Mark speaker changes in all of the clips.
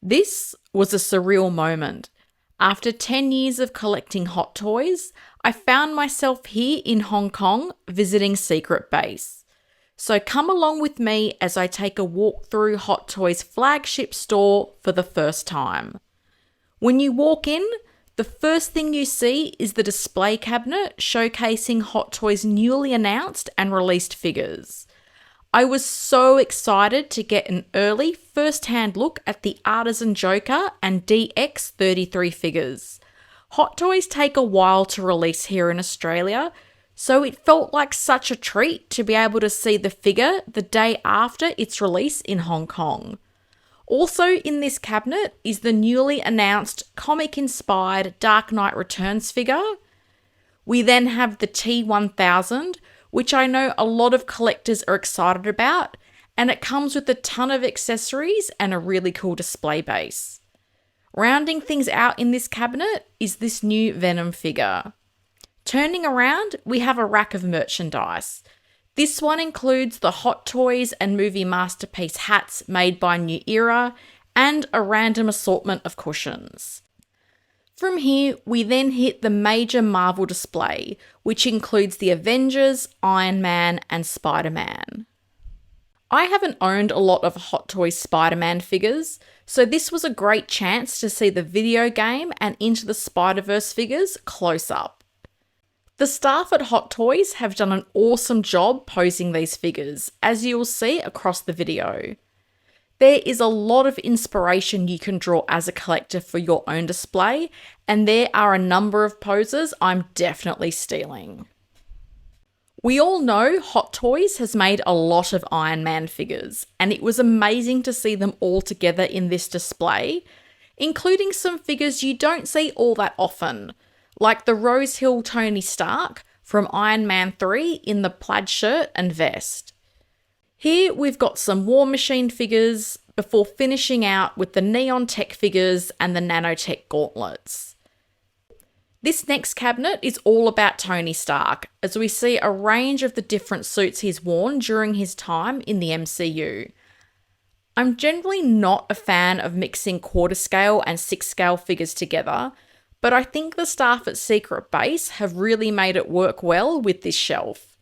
Speaker 1: This was a surreal moment. After 10 years of collecting Hot Toys, I found myself here in Hong Kong visiting Secret Base. So come along with me as I take a walk through Hot Toys Flagship Store for the first time. When you walk in, the first thing you see is the display cabinet showcasing Hot Toys' newly announced and released figures. I was so excited to get an early first-hand look at the Artisan Joker and DX33 figures. Hot Toys take a while to release here in Australia, so it felt like such a treat to be able to see the figure the day after its release in Hong Kong. Also in this cabinet is the newly announced comic-inspired Dark Knight Returns figure. We then have the T1000, which I know a lot of collectors are excited about, and it comes with a ton of accessories and a really cool display base. Rounding things out in this cabinet is this new Venom figure. Turning around, we have a rack of merchandise. This one includes the Hot Toys and movie masterpiece hats made by New Era and a random assortment of cushions. From here, we then hit the major Marvel display, which includes the Avengers, Iron Man, and Spider-Man. I haven't owned a lot of Hot Toys Spider-Man figures, so this was a great chance to see the video game and Into the Spider-Verse figures close up. The staff at Hot Toys have done an awesome job posing these figures, as you will see across the video. There is a lot of inspiration you can draw as a collector for your own display, and there are a number of poses I'm definitely stealing. We all know Hot Toys has made a lot of Iron Man figures, and it was amazing to see them all together in this display, including some figures you don't see all that often, like the Rose Hill Tony Stark from Iron Man 3 in the plaid shirt and vest. Here we've got some War Machine figures before finishing out with the Neon Tech figures and the Nanotech gauntlets. This next cabinet is all about Tony Stark, as we see a range of the different suits he's worn during his time in the MCU. I'm generally not a fan of mixing quarter scale and 6 scale figures together, but I think the staff at Secret Base have really made it work well with this shelf.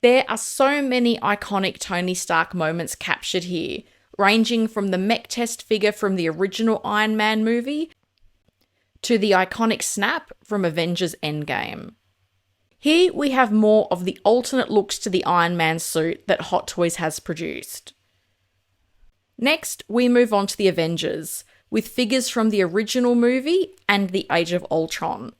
Speaker 1: There are so many iconic Tony Stark moments captured here, ranging from the mech test figure from the original Iron Man movie to the iconic Snap from Avengers Endgame. Here we have more of the alternate looks to the Iron Man suit that Hot Toys has produced. Next, we move on to the Avengers, with figures from the original movie and the Age of Ultron.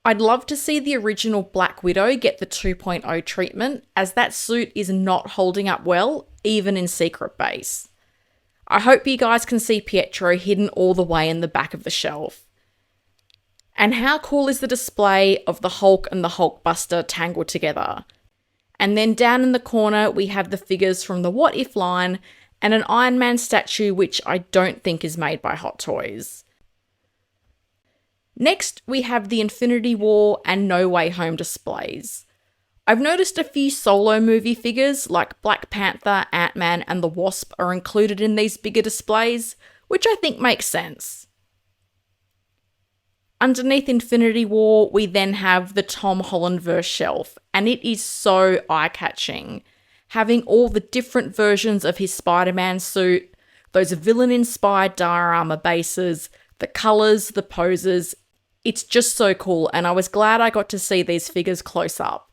Speaker 1: I'd love to see the original Black Widow get the 2.0 treatment, as that suit is not holding up well, even in Secret Base. I hope you guys can see Pietro hidden all the way in the back of the shelf. And how cool is the display of the Hulk and the Hulkbuster tangled together? And then down in the corner, we have the figures from the What If line and an Iron Man statue, which I don't think is made by Hot Toys. Next, we have the Infinity War and No Way Home displays. I've noticed a few solo movie figures like Black Panther, Ant-Man and the Wasp are included in these bigger displays, which I think makes sense. Underneath Infinity War, we then have the Tom Holland verse shelf, and it is so eye-catching. Having all the different versions of his Spider-Man suit, those villain-inspired diorama bases, the colours, the poses, it's just so cool, and I was glad I got to see these figures close up.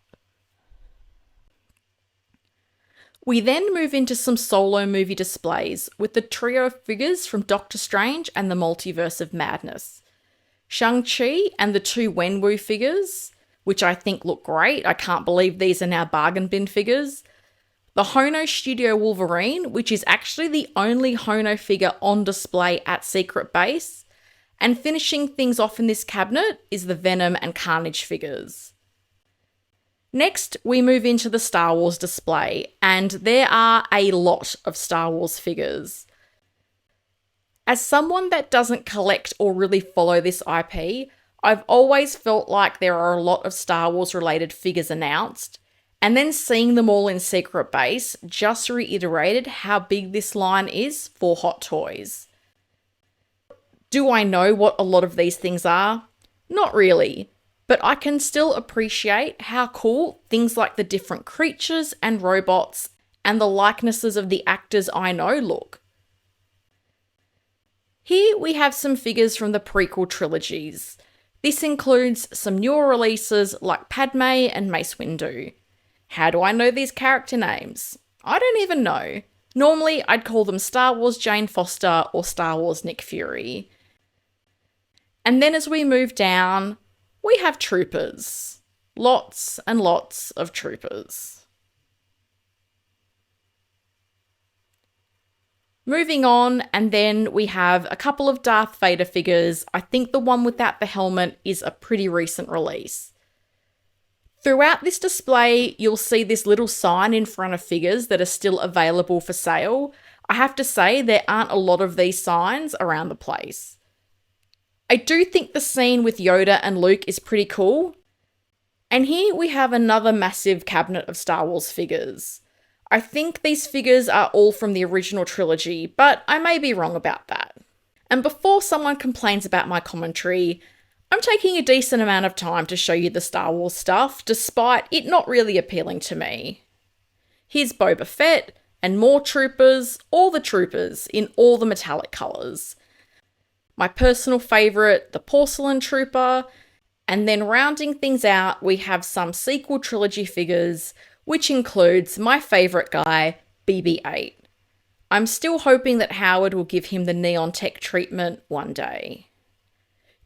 Speaker 1: We then move into some solo movie displays with the trio of figures from Doctor Strange and the Multiverse of Madness. Shang-Chi and the 2 Wenwu figures, which I think look great. I can't believe these are now bargain bin figures. The Hono Studio Wolverine, which is actually the only Hono figure on display at Secret Base. And finishing things off in this cabinet is the Venom and Carnage figures. Next, we move into the Star Wars display, and there are a lot of Star Wars figures. As someone that doesn't collect or really follow this IP, I've always felt like there are a lot of Star Wars related figures announced, and then seeing them all in Secret Base just reiterated how big this line is for Hot Toys. Do I know what a lot of these things are? Not really, but I can still appreciate how cool things like the different creatures and robots and the likenesses of the actors I know look. Here we have some figures from the prequel trilogies. This includes some newer releases like Padme and Mace Windu. How do I know these character names? I don't even know. Normally, I'd call them Star Wars Jane Foster or Star Wars Nick Fury. And then as we move down, we have troopers. Lots and lots of troopers. Moving on, and then we have a couple of Darth Vader figures. I think the one without the helmet is a pretty recent release. Throughout this display, you'll see this little sign in front of figures that are still available for sale. I have to say, there aren't a lot of these signs around the place. I do think the scene with Yoda and Luke is pretty cool. And here we have another massive cabinet of Star Wars figures. I think these figures are all from the original trilogy, but I may be wrong about that. And before someone complains about my commentary, I'm taking a decent amount of time to show you the Star Wars stuff, despite it not really appealing to me. Here's Boba Fett, and more troopers, all the troopers, in all the metallic colours. My personal favourite, the Porcelain Trooper, and then rounding things out, we have some sequel trilogy figures, which includes my favourite guy, BB-8. I'm still hoping that Howard will give him the Neon Tech treatment one day.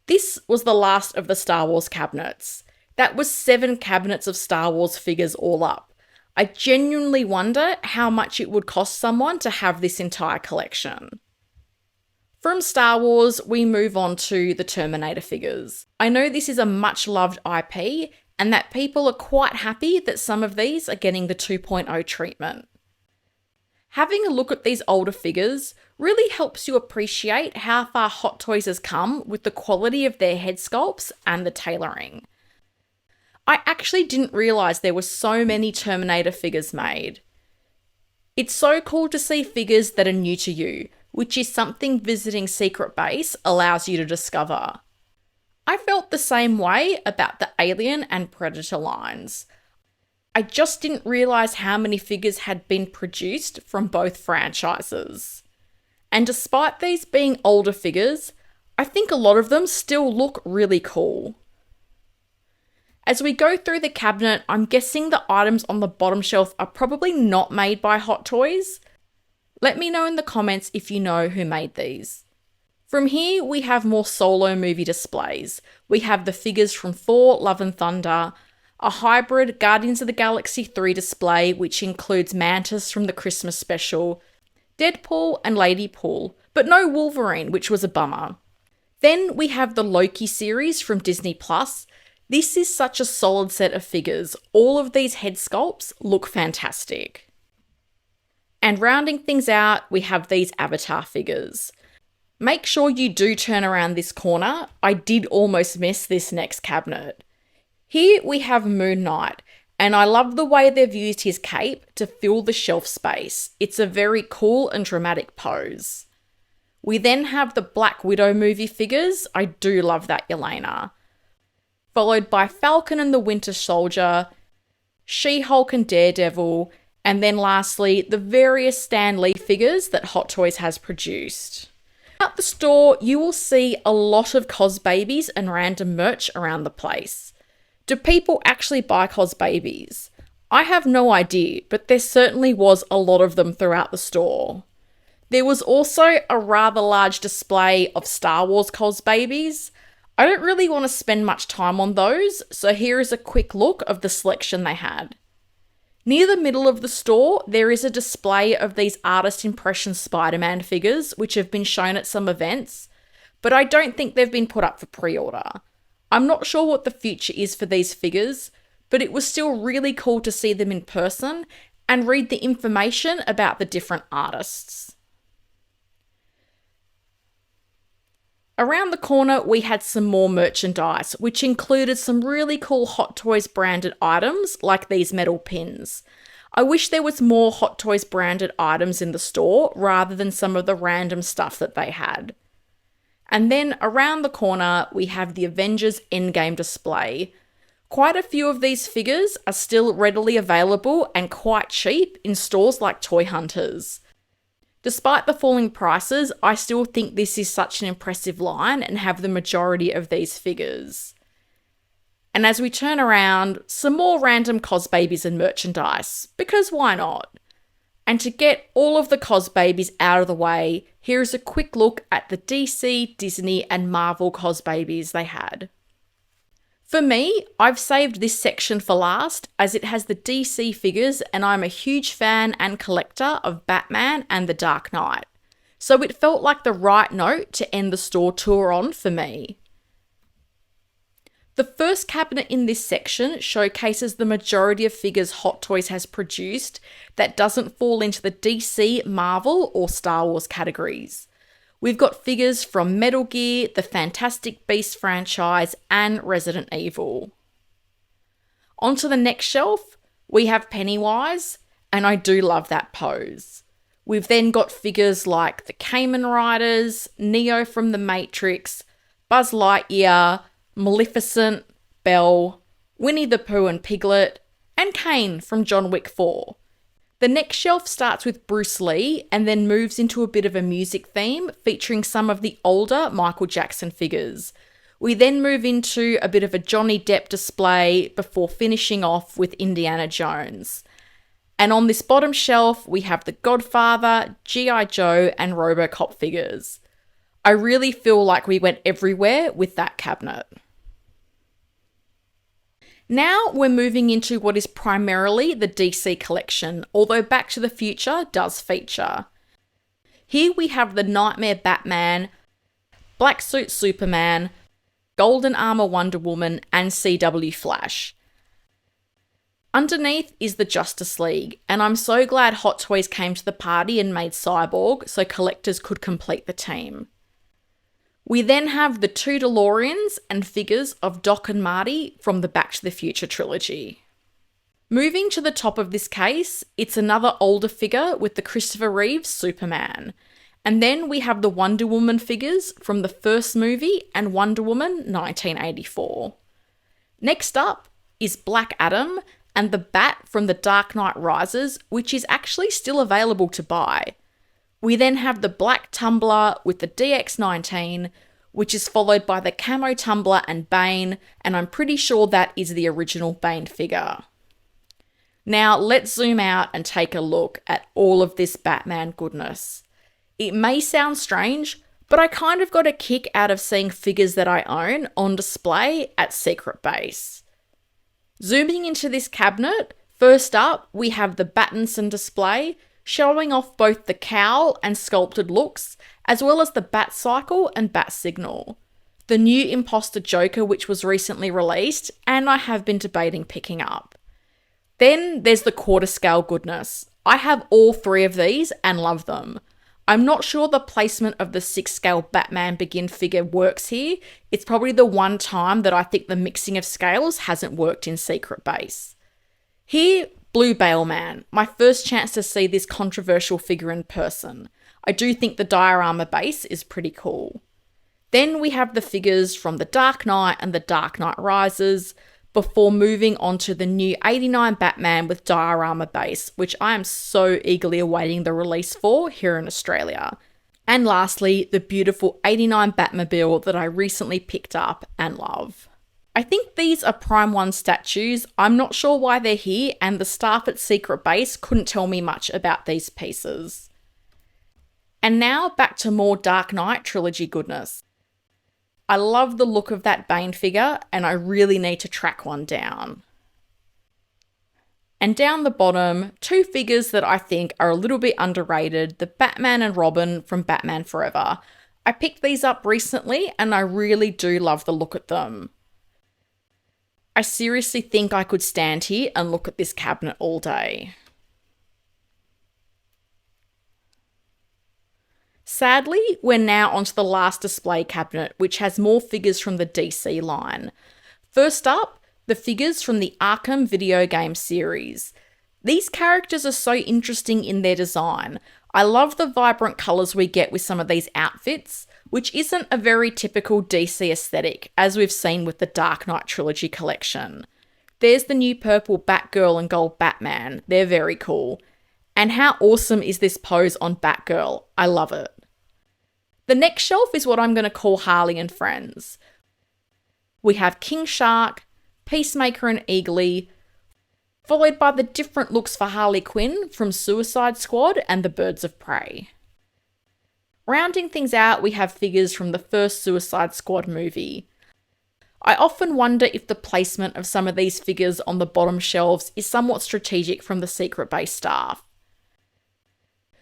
Speaker 1: This was the last of the Star Wars cabinets. That was 7 cabinets of Star Wars figures all up. I genuinely wonder how much it would cost someone to have this entire collection. From Star Wars, we move on to the Terminator figures. I know this is a much loved IP and that people are quite happy that some of these are getting the 2.0 treatment. Having a look at these older figures really helps you appreciate how far Hot Toys has come with the quality of their head sculpts and the tailoring. I actually didn't realise there were so many Terminator figures made. It's so cool to see figures that are new to you, which is something visiting Secret Base allows you to discover. I felt the same way about the Alien and Predator lines. I just didn't realise how many figures had been produced from both franchises. And despite these being older figures, I think a lot of them still look really cool. As we go through the cabinet, I'm guessing the items on the bottom shelf are probably not made by Hot Toys. Let me know in the comments if you know who made these. From here, we have more solo movie displays. We have the figures from Thor, Love and Thunder, a hybrid Guardians of the Galaxy 3 display, which includes Mantis from the Christmas special, Deadpool and Lady Pool, but no Wolverine, which was a bummer. Then we have the Loki series from Disney+. This is such a solid set of figures. All of these head sculpts look fantastic. And rounding things out, we have these Avatar figures. Make sure you do turn around this corner. I did almost miss this next cabinet. Here we have Moon Knight, and I love the way they've used his cape to fill the shelf space. It's a very cool and dramatic pose. We then have the Black Widow movie figures. I do love that Yelena. Followed by Falcon and the Winter Soldier, She-Hulk and Daredevil, and then lastly, the various Stan Lee figures that Hot Toys has produced. At the store, you will see a lot of Cos Babies and random merch around the place. Do people actually buy Cos Babies? I have no idea, but there certainly was a lot of them throughout the store. There was also a rather large display of Star Wars Cos Babies. I don't really want to spend much time on those, so here is a quick look of the selection they had. Near the middle of the store, there is a display of these artist impression Spider-Man figures, which have been shown at some events, but I don't think they've been put up for pre-order. I'm not sure what the future is for these figures, but it was still really cool to see them in person and read the information about the different artists. Around the corner, we had some more merchandise, which included some really cool Hot Toys branded items like these metal pins. I wish there was more Hot Toys branded items in the store rather than some of the random stuff that they had. And then around the corner, we have the Avengers Endgame display. Quite a few of these figures are still readily available and quite cheap in stores like Toy Hunters. Despite the falling prices, I still think this is such an impressive line and have the majority of these figures. And as we turn around, some more random Cos Babies and merchandise, because why not? And to get all of the Cos Babies out of the way, here is a quick look at the DC, Disney and Marvel Cos Babies they had. For me, I've saved this section for last as it has the DC figures and I'm a huge fan and collector of Batman and the Dark Knight. So it felt like the right note to end the store tour on for me. The first cabinet in this section showcases the majority of figures Hot Toys has produced that doesn't fall into the DC, Marvel or Star Wars categories. We've got figures from Metal Gear, the Fantastic Beasts franchise, and Resident Evil. Onto the next shelf, we have Pennywise, and I do love that pose. We've then got figures like the Kamen Riders, Neo from The Matrix, Buzz Lightyear, Maleficent, Belle, Winnie the Pooh and Piglet, and Kane from John Wick 4. The next shelf starts with Bruce Lee and then moves into a bit of a music theme featuring some of the older Michael Jackson figures. We then move into a bit of a Johnny Depp display before finishing off with Indiana Jones. And on this bottom shelf, we have The Godfather, G.I. Joe and RoboCop figures. I really feel like we went everywhere with that cabinet. Now we're moving into what is primarily the DC collection, although Back to the Future does feature. Here we have the Nightmare Batman, Black Suit Superman, Golden Armor Wonder Woman, and CW Flash. Underneath is the Justice League, and I'm so glad Hot Toys came to the party and made Cyborg so collectors could complete the team. We then have the two DeLoreans and figures of Doc and Marty from the Back to the Future trilogy. Moving to the top of this case, it's another older figure with the Christopher Reeves Superman. And then we have the Wonder Woman figures from the first movie and Wonder Woman 1984. Next up is Black Adam and the Bat from The Dark Knight Rises, which is actually still available to buy. We then have the Black Tumbler with the DX-19, which is followed by the Camo Tumbler and Bane, and I'm pretty sure that is the original Bane figure. Now let's zoom out and take a look at all of this Batman goodness. It may sound strange, but I kind of got a kick out of seeing figures that I own on display at Secret Base. Zooming into this cabinet, first up we have the Battinson display, showing off both the cowl and sculpted looks, as well as the Bat Cycle and Bat Signal. The new Imposter Joker, which was recently released, and I have been debating picking up. Then there's the quarter scale goodness. I have all three of these and love them. I'm not sure the placement of the 6 scale Batman Begin figure works here. It's probably the one time that I think the mixing of scales hasn't worked in Secret Base. Here, Blue Bailman, my first chance to see this controversial figure in person. I do think the diorama base is pretty cool. Then we have the figures from The Dark Knight and The Dark Knight Rises, before moving on to the new 89 Batman with diorama base, which I am so eagerly awaiting the release for here in Australia. And lastly, the beautiful 89 Batmobile that I recently picked up and love. I think these are Prime 1 statues. I'm not sure why they're here, and the staff at Secret Base couldn't tell me much about these pieces. And now back to more Dark Knight trilogy goodness. I love the look of that Bane figure, and I really need to track one down. And down the bottom, two figures that I think are a little bit underrated, the Batman and Robin from Batman Forever. I picked these up recently, and I really do love the look at them. I seriously think I could stand here and look at this cabinet all day. Sadly, we're now onto the last display cabinet, which has more figures from the DC line. First up, the figures from the Arkham video game series. These characters are so interesting in their design. I love the vibrant colours we get with some of these outfits, which isn't a very typical DC aesthetic, as we've seen with the Dark Knight Trilogy collection. There's the new purple Batgirl and gold Batman. They're very cool. And how awesome is this pose on Batgirl? I love it. The next shelf is what I'm going to call Harley and Friends. We have King Shark, Peacemaker and Eagly, followed by the different looks for Harley Quinn from Suicide Squad and the Birds of Prey. Rounding things out, we have figures from the first Suicide Squad movie. I often wonder if the placement of some of these figures on the bottom shelves is somewhat strategic from the Secret Base staff.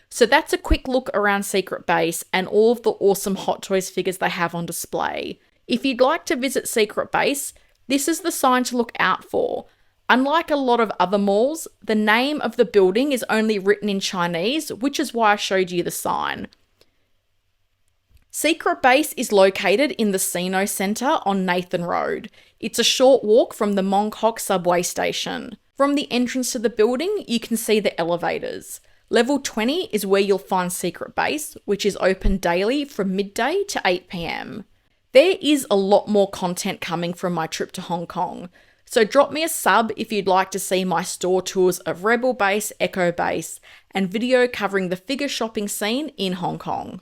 Speaker 1: So that's a quick look around Secret Base and all of the awesome Hot Toys figures they have on display. If you'd like to visit Secret Base, this is the sign to look out for. Unlike a lot of other malls, the name of the building is only written in Chinese, which is why I showed you the sign. Secret Base is located in the Sino Centre on Nathan Road. It's a short walk from the Mong Kok subway station. From the entrance to the building, you can see the elevators. Level 20 is where you'll find Secret Base, which is open daily from midday to 8 p.m. There is a lot more content coming from my trip to Hong Kong, so drop me a sub if you'd like to see my store tours of Rebel Base, Echo Base, and video covering the figure shopping scene in Hong Kong.